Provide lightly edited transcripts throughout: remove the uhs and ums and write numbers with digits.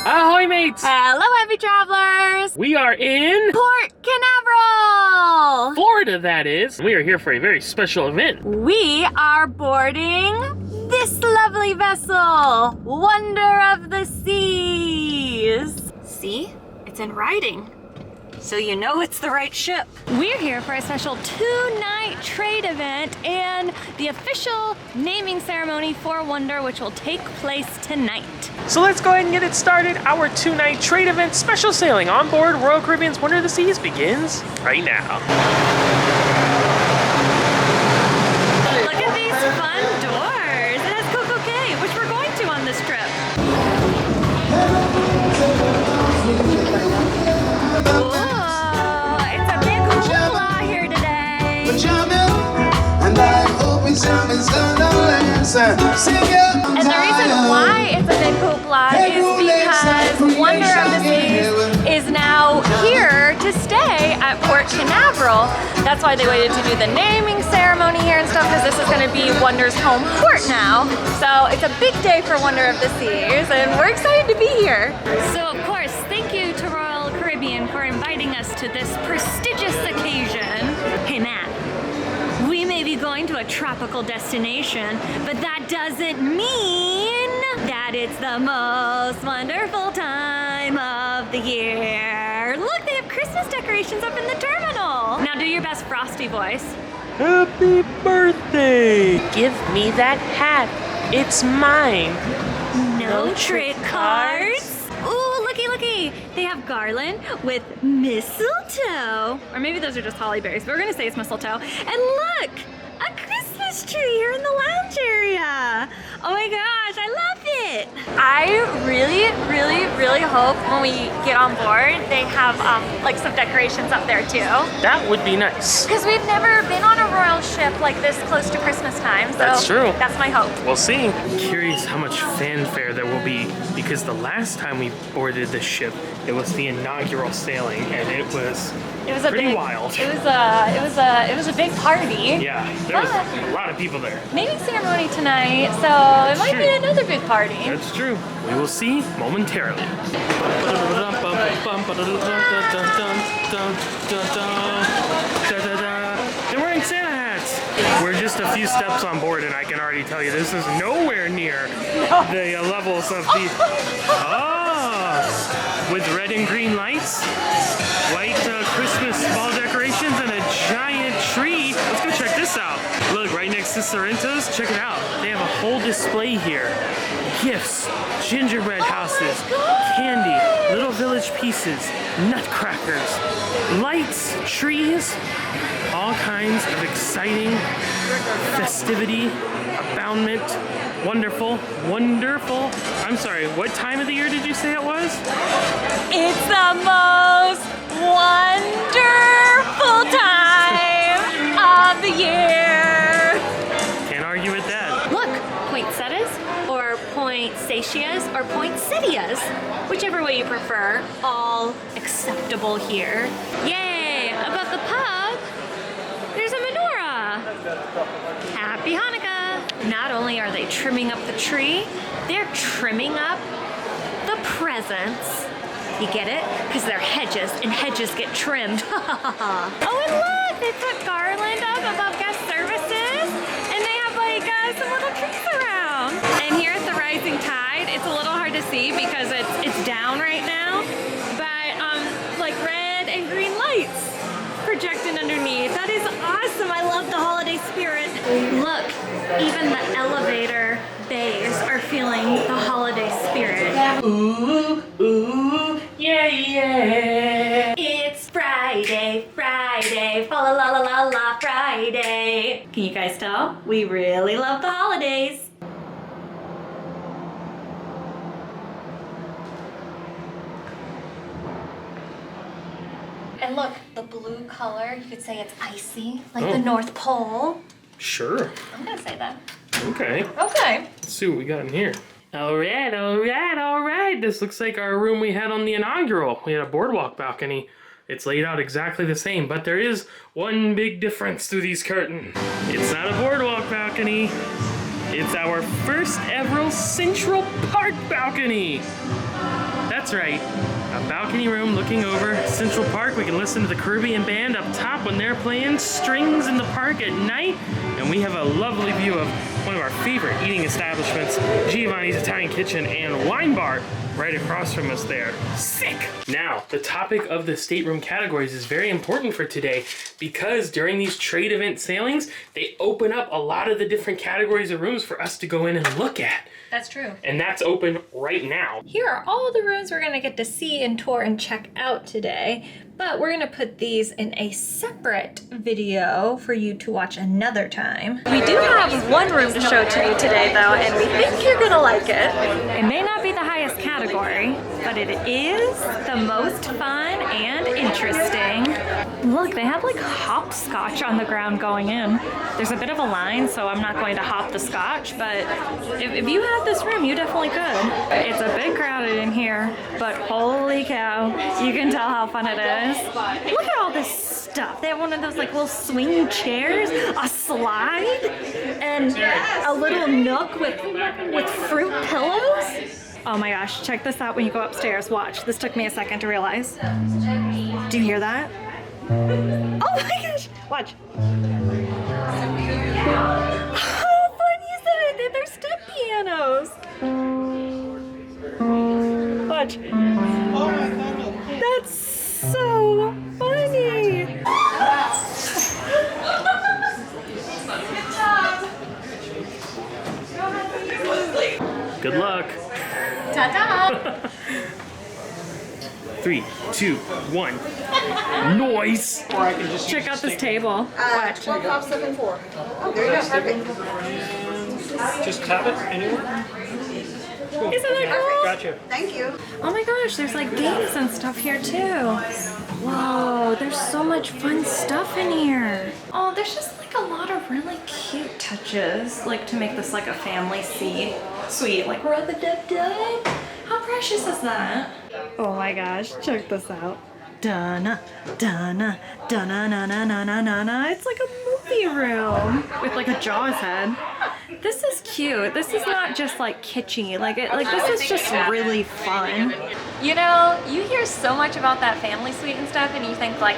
Ahoy, mates! Hello, heavy travelers! We are in Port Canaveral! Florida, that is. We are here for a very special event. We are boarding this lovely vessel, Wonder of the Seas. See? It's in writing. So you know it's the right ship. We're here for a special 2-night trade event and the official naming ceremony for Wonder, which will take place tonight. So let's go ahead and get it started. Our 2-night trade event special sailing on board Royal Caribbean's Wonder of the Seas begins right now. Look at these fun doors. It has Coco Cay, which we're going to on this trip. And the reason why it's a big hoopla is because Wonder of the Seas is now here to stay at Port Canaveral. That's why they waited to do the naming ceremony here and stuff, because this is going to be Wonder's home port now. So it's a big day for Wonder of the Seas, and we're excited to be here. So of course, thank you to Royal Caribbean for inviting us to this prestigious occasion. Hey Matt. We may be going to a tropical destination, but that doesn't mean that it's the most wonderful time of the year. Look, they have Christmas decorations up in the terminal. Now do your best Frosty voice. Happy birthday! Give me that hat. It's mine. No trick cards. Ooh, looky. They have garland with mistletoe. Or maybe those are just holly berries, but we're gonna say it's mistletoe. And look, a Christmas tree here in the lounge area. Oh my gosh, I love it. I really hope when we get on board, they have like some decorations up there too. That would be nice. Because we've never been on a royal ship like this close to Christmas time. So that's true. That's my hope. We'll see. I'm curious how much fanfare there will be, because the last time we boarded this ship, it was the inaugural sailing, and it was pretty wild. It was a big party. Yeah, there was a lot of people there. Naming ceremony tonight, so it might be another big party. That's true. We will see momentarily. They're wearing Santa hats. We're just a few steps on board, and I can already tell you this is nowhere near the levels of the... with red and green lights, white Christmas ball decorations, and a giant tree. Let's go check this out. Look, right next to Sorrento's, check it out. They have a whole display here. Gifts, gingerbread houses, candy, little village pieces, nutcrackers, lights, trees, all kinds of exciting festivity, aboundment. Wonderful. I'm sorry, what time of the year did you say it was? It's the most wonderful time of the year. Can't argue with that. Look, poinsettias or poinsettias or poinsettias, whichever way you prefer, all acceptable here. Yay! Above the pub, there's a menorah. Happy Hanukkah! Not only are they trimming up the tree, they're trimming up the presents. You get it? Because they're hedges, and hedges get trimmed. Oh, and look! They put garland up above guest services, and they have like some little trees around. And here at the Rising Tide, it's a little hard to see because it's down right now, but like red and green lights projected underneath. That is awesome. I love the holiday spirit. Look, even the elevator bays are feeling the holiday spirit. Ooh, yeah. It's Friday, fa la la la la la Friday. Can you guys tell? We really love the holidays. And look, the blue color, you could say it's icy, like the North Pole. Sure. I'm gonna say that. Okay. Let's see what we got in here. All right. This looks like our room we had on the inaugural. We had a boardwalk balcony. It's laid out exactly the same, but there is one big difference through these curtains. It's not a boardwalk balcony. It's our first ever Central Park balcony. That's right. A balcony room looking over Central Park. We can listen to the Caribbean band up top when they're playing strings in the park at night. And we have a lovely view of one of our favorite eating establishments, Giovanni's Italian Kitchen and Wine Bar, right across from us there. Sick! Now, the topic of the stateroom categories is very important for today because during these trade event sailings, they open up a lot of the different categories of rooms for us to go in and look at. That's true. And that's open right now. Here are all the rooms we're gonna get to see and tour and check out today, but we're gonna put these in a separate video for you to watch another time. We do have one room to show to you today though, and we think you're gonna like it. It may not be the highest category, but it is the most fun and interesting. Look, they have like hopscotch on the ground going in. There's a bit of a line, so I'm not going to hop the scotch, but if you had this room, you definitely could. It's a bit crowded in here, but holy cow, you can tell how fun it is. Look at all this stuff. They have one of those like little swing chairs, a slide, and a little nook with fruit pillows. Oh my gosh, check this out when you go upstairs. Watch, this took me a second to realize. Do you hear that? Oh my gosh, watch. How fun is that? They're step pianos. Watch. That's so funny. Good luck. Ta-da! 3, 2, 1. Noise! Or I can just Check out this table. Watch. 12, 5, 7, 4. Oh, there you go. Perfect. just tap it anywhere. Cool. Isn't that cool? Gotcha. Thank you. Oh my gosh, there's like games and stuff here too. Whoa, there's so much fun stuff in here. Oh, there's just like a lot of really cute touches, like to make this like a family suite, like rub-a-dub-dub. How precious is that? Oh my gosh, check this out. Donna, Donna, Donna, na na na na na na. It's like a movie room with like a Jaws head. This is cute. This is not just like kitschy. Like this is just really fun. You know, you hear so much about that family suite and stuff, and you think like,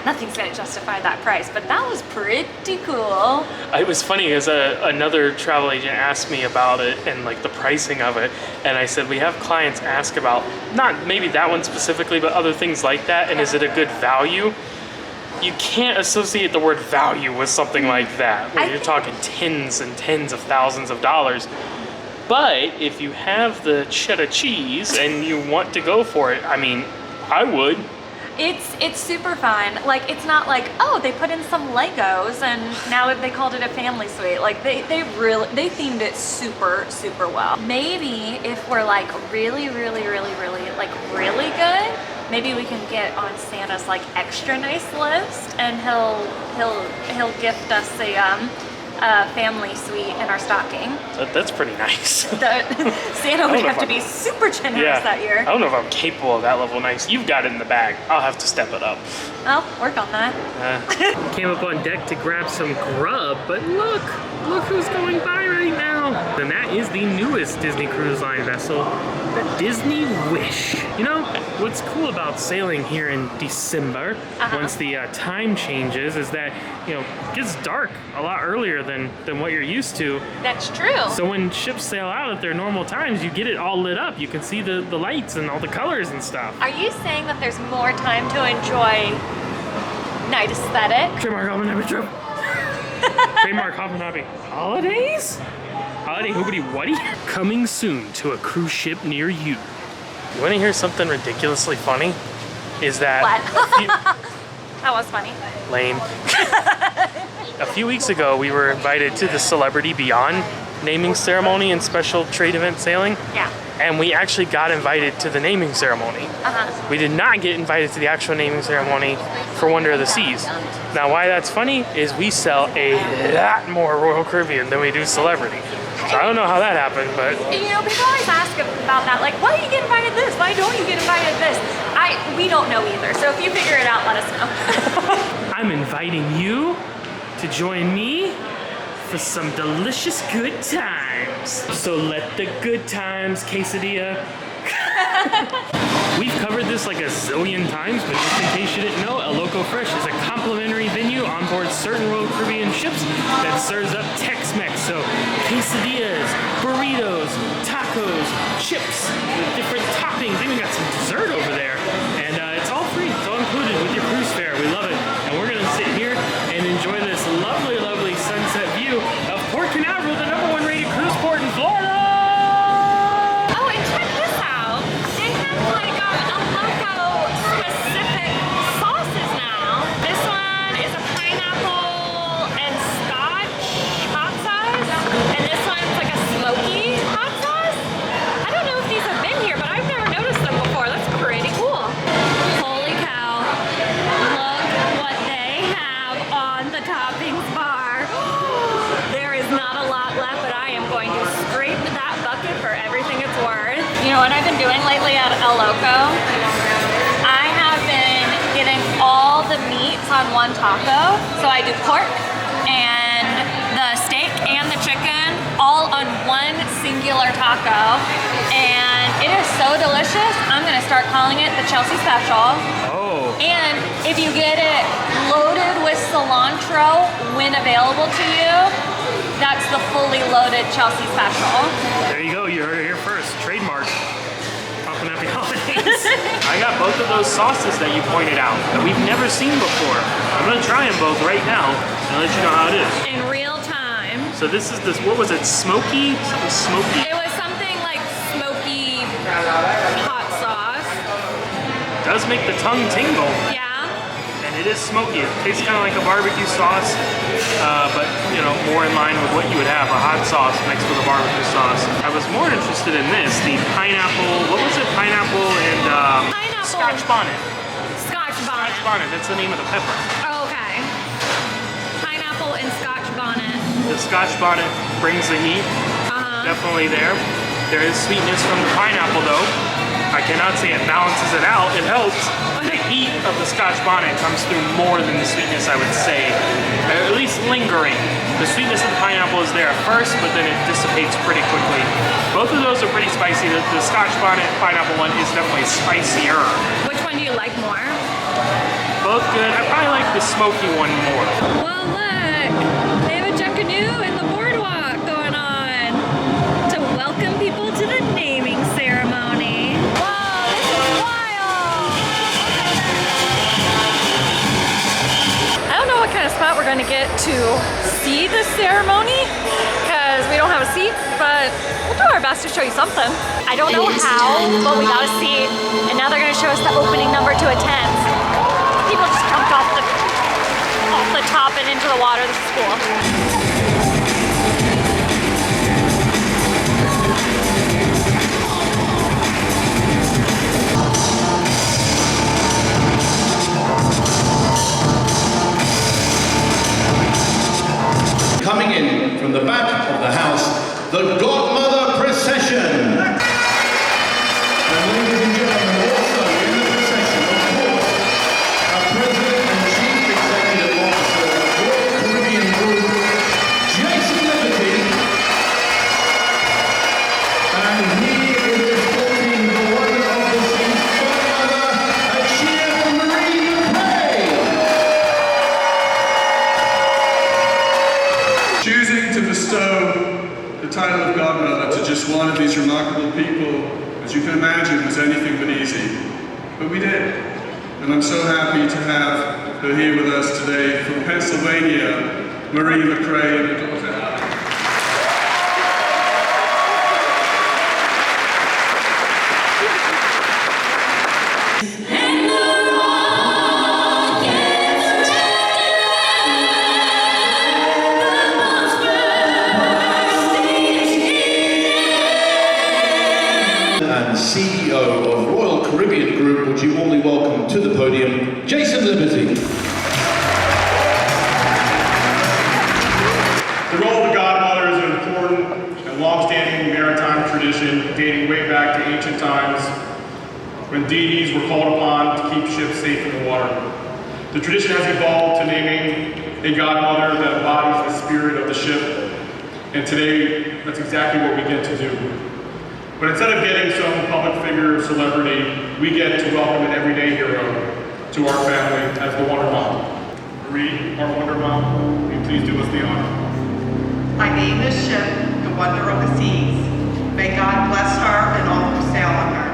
nothing's gonna justify that price. But that was pretty cool. It was funny because another travel agent asked me about it and like the pricing of it, and I said we have clients ask about not maybe that one specifically, but other things like that. And is it a good value? You can't associate the word value with something like that. Where you're talking tens and tens of thousands of dollars. But if you have the cheddar cheese and you want to go for it, I mean, I would. It's super fun. Like, it's not like, oh, they put in some Legos and now they called it a family suite. Like they themed it super, super well. Maybe if we're like really good, maybe we can get on Santa's like extra nice list, and he'll gift us a family suite in our stocking. That's pretty nice. Santa would have to be super generous that year. I don't know if I'm capable of that level nice. You've got it in the bag. I'll have to step it up. I'll work on that. Came up on deck to grab some grub, but look who's going by right now. And that is the newest Disney Cruise Line vessel, the Disney Wish. You know, what's cool about sailing here in December, once the time changes, is that, you know, it gets dark a lot earlier than what you're used to. That's true. So when ships sail out at their normal times, you get it all lit up. You can see the lights and all the colors and stuff. Are you saying that there's more time to enjoy night aesthetic? Trademark Hoffman Happy Trip. Trademark Hoffman Happy Holidays? Holiday Hoobity Wuddy? Coming soon to a cruise ship near you. You want to hear something ridiculously funny? Is that... What? That was funny. Lame. A few weeks ago, we were invited to the Celebrity Beyond naming ceremony and special trade event sailing. Yeah. And we actually got invited to the naming ceremony. We did not get invited to the actual naming ceremony for Wonder of the Seas. Now, why that's funny is we sell a lot more Royal Caribbean than we do Celebrity. So I don't know how that happened, but... You know, people always ask about that, like, why do you get invited to this? Why don't you get invited to this? We don't know either, so if you figure it out, let us know. I'm inviting you to join me for some delicious good times. So let the good times, quesadilla. We've covered this like a zillion times, but just in case you didn't know, El Loco Fresh is a complimentary venue on board certain Royal Caribbean ships that serves up Tex-Mex. So quesadillas, burritos, tacos, chips with different toppings. They even got some dessert over there. And it's all free. It's all included with your cruise fare. We love it. And we're going to sit here and enjoy this lovely, lovely sunset view of Port Canaveral, the #1 rated cruise port in Florida. Oh, and check this out. They have like El Loco specific sauces now. This one is a pineapple and scotch hot sauce. And this one's like a smoky hot sauce. I don't know if these have been here, but I've never noticed them before. That's pretty cool. Holy cow. Look what they have on the toppings bar. There is not a lot left, but I am going to scrape that bucket for everything it's worth. You know what I've been doing lately at El Loco? I have been getting all the meats on one taco. So I do pork and the steak and the chicken all on one singular taco. And it is so delicious. I'm gonna start calling it the Chelsy Special. Oh. And if you get it loaded with cilantro when available to you, that's the fully loaded Chelsy Special. There you go. You heard it here first. Trademark. Popping Happy Holidays. I got both of those sauces that you pointed out that we've never seen before. I'm going to try them both right now and let you know how it is. In real time. So this is this, what was it? Smoky? Something smoky. It was something like smoky hot sauce. Does make the tongue tingle. Yeah. And it is smoky. It tastes kind of like a barbecue sauce, but you know, more in line with what you would have, a hot sauce mixed with a barbecue sauce. I was more interested in this, the pineapple, what was it? Pineapple and Pineapple. Scotch bonnet. Scotch bonnet. Scotch bonnet, that's the name of the pepper. Oh, okay. Pineapple and Scotch bonnet. The Scotch bonnet brings the heat, definitely there. There is sweetness from the pineapple though. I cannot say it balances it out, it helps. The heat of the Scotch bonnet comes through more than the sweetness, I would say. At least lingering. The sweetness of the pineapple is there at first, but then it dissipates pretty quickly. Both of those are pretty spicy. The Scotch bonnet pineapple one is definitely spicier. Which one do you like more? Both good. I probably like the smoky one more. Well, look. They have a Junkanoo in the boardwalk going on to welcome people to the naming ceremony. Whoa, this is wild. I don't know what kind of spot we're going to get to see the ceremony because we don't have a seat, but we'll do our best to show you something. I don't know how, but we got a seat, and now they're going to show us the opening number to attend. People just jumped off the top and into the water. This is cool. Coming in from the back of the house, the Godmother Procession. And ladies and gentlemen, also in the procession, of course, our President and Chief Executive Officer of Royal Caribbean Group, Jason Liberty. And he is escorting the one of the seats, Godmother, a cheer for Marie McRae. Choosing to bestow the title of Godmother to just one of these remarkable people, as you can imagine, was anything but easy. But we did. And I'm so happy to have her here with us today from Pennsylvania, Marie McRae and her daughter Alex. And CEO of Royal Caribbean Group, would you warmly welcome to the podium, Jason Liberty. The role of the Godmother is an important and long-standing maritime tradition dating way back to ancient times when deities were called upon to keep ships safe in the water. The tradition has evolved to naming a Godmother that embodies the spirit of the ship, and today that's exactly what we get to do. But instead of getting some public figure or celebrity, we get to welcome an everyday hero to our family as the Wonder Mom. Marie, our Wonder Mom, will you please do us the honor? I name this ship the Wonder of the Seas. May God bless her and all who sail on her.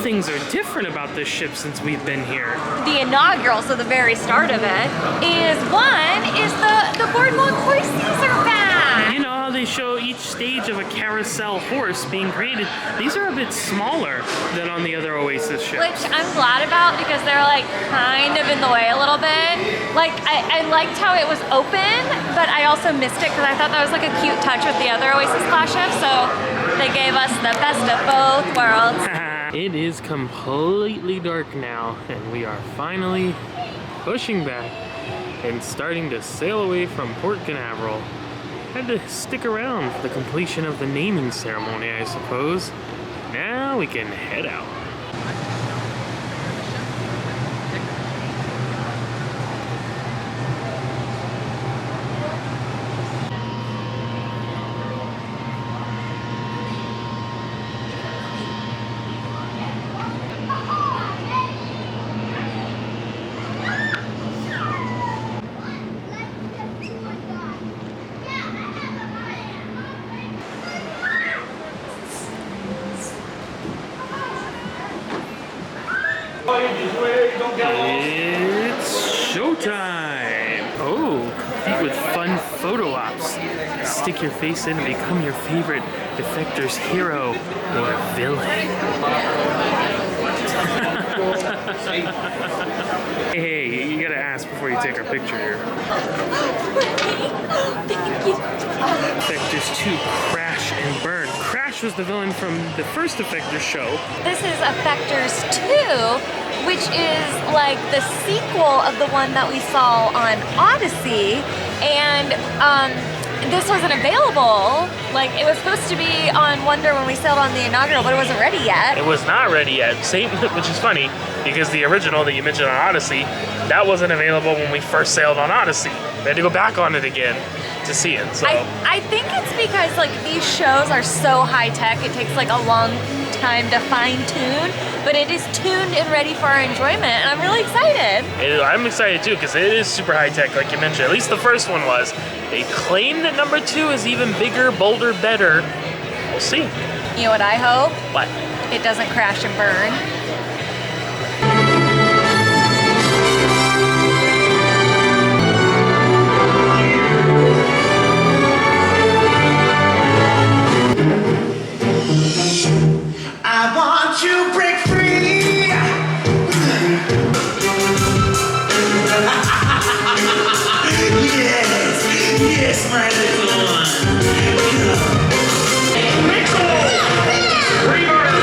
Things are different about this ship since we've been here. The inaugural, so the very start of it, is the boardwalk horses are back. You know how they show each stage of a carousel horse being created? These are a bit smaller than on the other Oasis ships. Which I'm glad about because they're like kind of in the way a little bit. Like I liked how it was open, but I also missed it because I thought that was like a cute touch with the other Oasis class ships. So they gave us the best of both worlds. It is completely dark now, and we are finally pushing back and starting to sail away from Port Canaveral. Had to stick around for the completion of the naming ceremony, I suppose. Now we can head out. It's showtime! Oh, complete with fun photo ops. Stick your face in and become your favorite Effectors hero or villain. Hey, you gotta ask before you take our picture here. Thank you. Effectors II, Crash and Burn. Crash was the villain from the first Effectors show. This is Effectors II, which is like the sequel of the one that we saw on Odyssey, and this wasn't available. Like, it was supposed to be on Wonder when we sailed on the inaugural, but it wasn't ready yet. It was not ready yet. Same, which is funny because the original that you mentioned on Odyssey, that wasn't available when we first sailed on Odyssey. We had to go back on it again to see it. So I think it's because like these shows are so high tech, it takes like a long time to fine tune, but it is tuned and ready for our enjoyment, and I'm really excited. I'm excited too because it is super high tech, like you mentioned. At least the first one was. They claim that number 2 is even bigger, bolder, better. We'll see. You know what I hope? What? It doesn't crash and burn. I want to break free. Yes, my little one. Mixel! Reverb!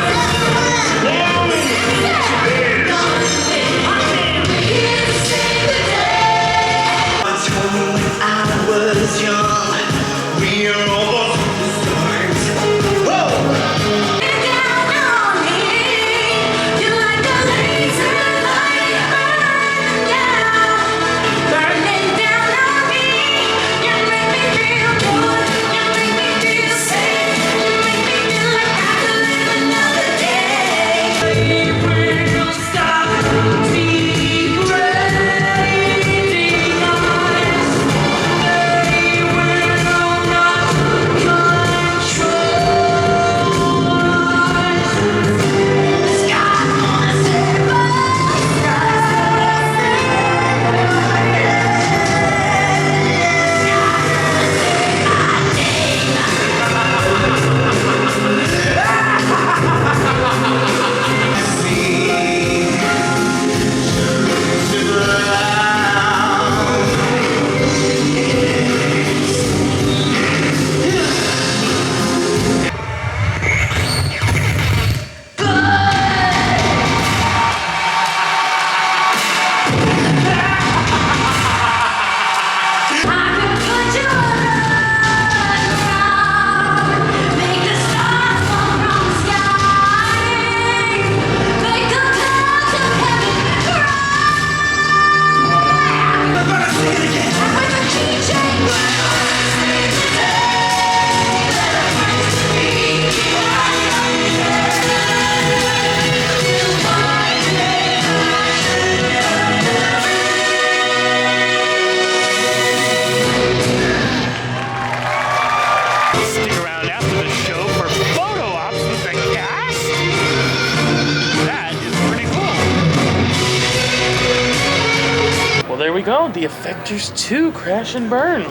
we go. The Effectors II Crash and Burn.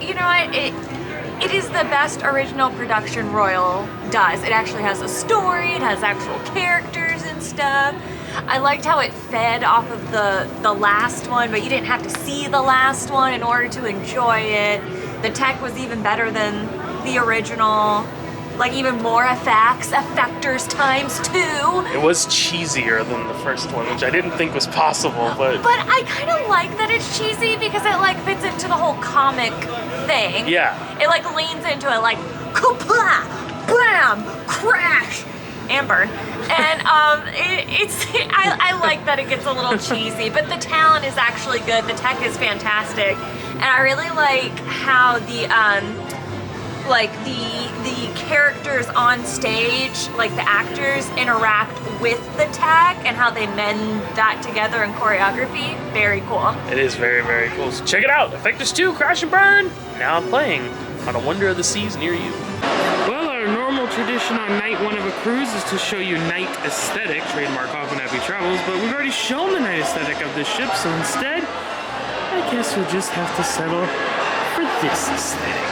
You know what? It is the best original production Royal does. It actually has a story, it has actual characters and stuff. I liked how it fed off of the last one, but you didn't have to see the last one in order to enjoy it. The tech was even better than the original. Like even more effects, Effectors ×2. It was cheesier than the first one, which I didn't think was possible, but... But I kind of like that it's cheesy because it like fits into the whole comic thing. Yeah. It like leans into it like, kapla, bam, crash, and burn. And I like that it gets a little cheesy, but the talent is actually good. The tech is fantastic. And I really like how the characters on stage, like the actors, interact with the tech and how they mend that together in choreography. Very cool. It is very, very cool. So check it out. Effectors II Crash and Burn. Now playing on a Wonder of the Seas near you. Well, our normal tradition on night one of a cruise is to show you night aesthetic, trademark Hoffman Happy Travels, but we've already shown the night aesthetic of this ship, so instead, I guess we'll just have to settle for this aesthetic.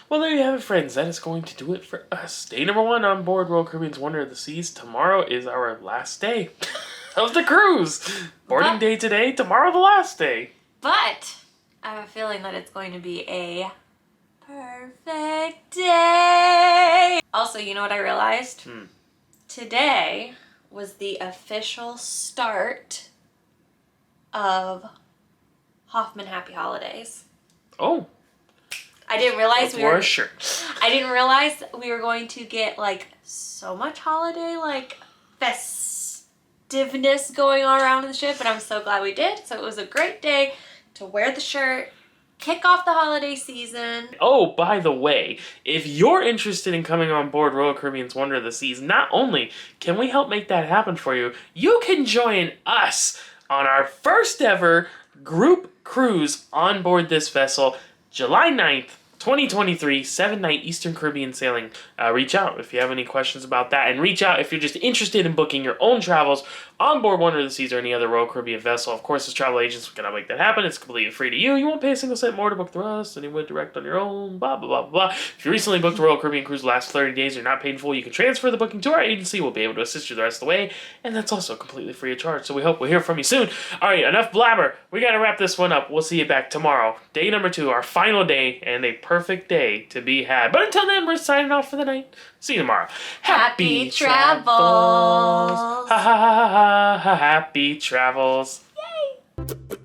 Well, there you have it, friends. That is going to do it for us. Day number 1 on board Royal Caribbean's Wonder of the Seas. Tomorrow is our last day of the cruise. Boarding day today, tomorrow the last day. But I have a feeling that it's going to be a perfect day. Also, you know what I realized? Today was the official start of Hoffman Happy Holidays. Oh. I didn't realize I didn't realize we were going to get like so much holiday like festiveness going on around the ship, and I'm so glad we did. So it was a great day to wear the shirt, kick off the holiday season. Oh, by the way, if you're interested in coming on board Royal Caribbean's Wonder of the Seas, not only can we help make that happen for you, you can join us on our first ever group cruise on board this vessel, July 9th, 2023, 7-night Eastern Caribbean sailing. Reach out if you have any questions about that, and reach out if you're just interested in booking your own travels on board Wonder of the Seas or any other Royal Caribbean vessel. Of course, as travel agents, we cannot make that happen. It's completely free to you. You won't pay a single cent more to book through us than you would direct on your own, blah, blah, blah, blah. If you recently booked a Royal Caribbean cruise the last 30 days, you're not paid in full, you can transfer the booking to our agency. We'll be able to assist you the rest of the way, and that's also completely free of charge, so we hope we'll hear from you soon. All right, enough blabber. We got to wrap this one up. We'll see you back tomorrow. Day number 2, our final day, and a perfect day to be had. But until then, we're signing off for the night. See you tomorrow. Happy travels. Ha ha ha ha ha. Happy travels. Yay.